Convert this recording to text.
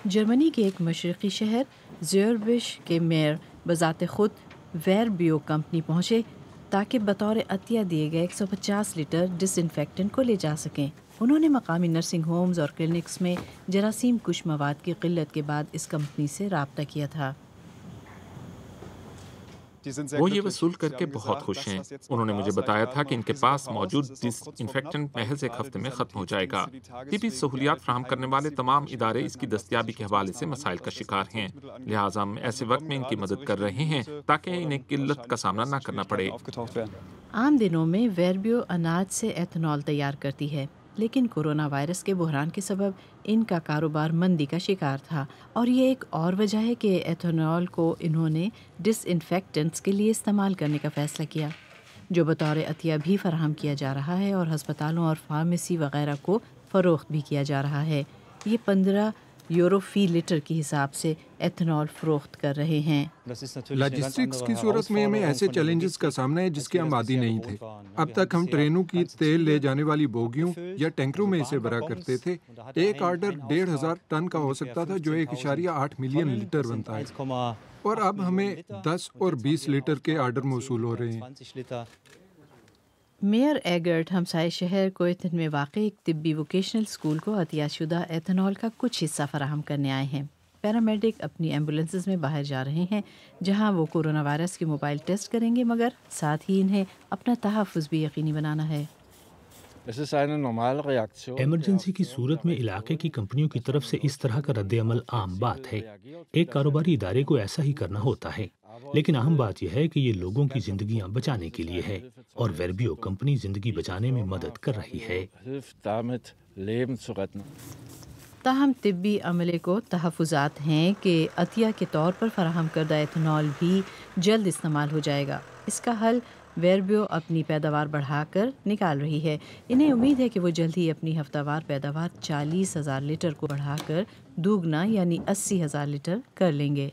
جرمنی کے ایک مشرقی شہر زیوربش کے میئر بذات خود ویربیو کمپنی پہنچے تاکہ بطور عطیہ دیے گئے 150 لیٹر ڈس انفیکٹنٹ کو لے جا سکیں۔ انہوں نے مقامی نرسنگ ہومز اور کلینکس میں جراثیم کش مواد کی قلت کے بعد اس کمپنی سے رابطہ کیا تھا۔ وہ یہ وصول کر کے بہت خوش ہیں۔ انہوں نے مجھے بتایا تھا کہ ان کے پاس موجود ڈس انفیکٹنٹ محض ایک ہفتے میں ختم ہو جائے گا۔ طبی سہولیات فراہم کرنے والے تمام ادارے اس کی دستیابی کے حوالے سے مسائل کا شکار ہیں، لہٰذا ہم ایسے وقت میں ان کی مدد کر رہے ہیں تاکہ انہیں قلت کا سامنا نہ کرنا پڑے۔ عام دنوں میں ویربیو اناج سے ایتھنول تیار کرتی ہے، لیکن کورونا وائرس کے بحران کے سبب ان کا کاروبار مندی کا شکار تھا، اور یہ ایک اور وجہ ہے کہ ایتھنول کو انہوں نے ڈس انفیکٹنٹس کے لیے استعمال کرنے کا فیصلہ کیا، جو بطور عطیہ بھی فراہم کیا جا رہا ہے اور ہسپتالوں اور فارمیسی وغیرہ کو فروخت بھی کیا جا رہا ہے۔ یہ 15 یورو فی لیٹر کے حساب سے ایتھنول فروخت کر رہے ہیں۔ لاجسٹکس کی صورت میں ہمیں ایسے چیلنجز کا سامنا ہے جس کے ہم عادی نہیں تھے۔ اب تک ہم ٹرینوں کی تیل لے جانے والی بوگیوں یا ٹینکروں میں اسے بھرا کرتے تھے۔ ایک آرڈر 1500 ٹن کا ہو سکتا تھا، جو 1.8 ملین لیٹر بنتا ہے، اور اب ہمیں 10 اور 20 لیٹر کے آرڈر موصول ہو رہے ہیں۔ میئر ایگرٹ ہمسائے شہر کوئتن میں واقع ایک طبی ووکیشنل اسکول کو عطیہ شدہ ایتھنول کا کچھ حصہ فراہم کرنے آئے ہیں۔ پیرامیڈک اپنی ایمبولینسز میں باہر جا رہے ہیں جہاں وہ کورونا وائرس کے موبائل ٹیسٹ کریں گے، مگر ساتھ ہی انہیں اپنا تحفظ بھی یقینی بنانا ہے۔ ایمرجنسی کی صورت میں علاقے کی کمپنیوں کی طرف سے اس طرح کا رد عمل عام بات ہے۔ ایک کاروباری ادارے کو ایسا ہی کرنا ہوتا ہے، لیکن اہم بات یہ ہے کہ یہ لوگوں کی زندگیاں بچانے کے لیے ہے، اور ویربیو کمپنی زندگی بچانے میں مدد کر رہی ہے۔ تاہم طبی عملے کو تحفظات ہیں کہ عطیہ کے طور پر فراہم کردہ ایتھنول بھی جلد استعمال ہو جائے گا۔ اس کا حل ویربیو اپنی پیداوار بڑھا کر نکال رہی ہے۔ انہیں امید ہے کہ وہ جلد ہی اپنی ہفتہ وار پیداوار 40,000 لیٹر کو بڑھا کر دوگنا یعنی 80,000 لیٹر کر لیں گے۔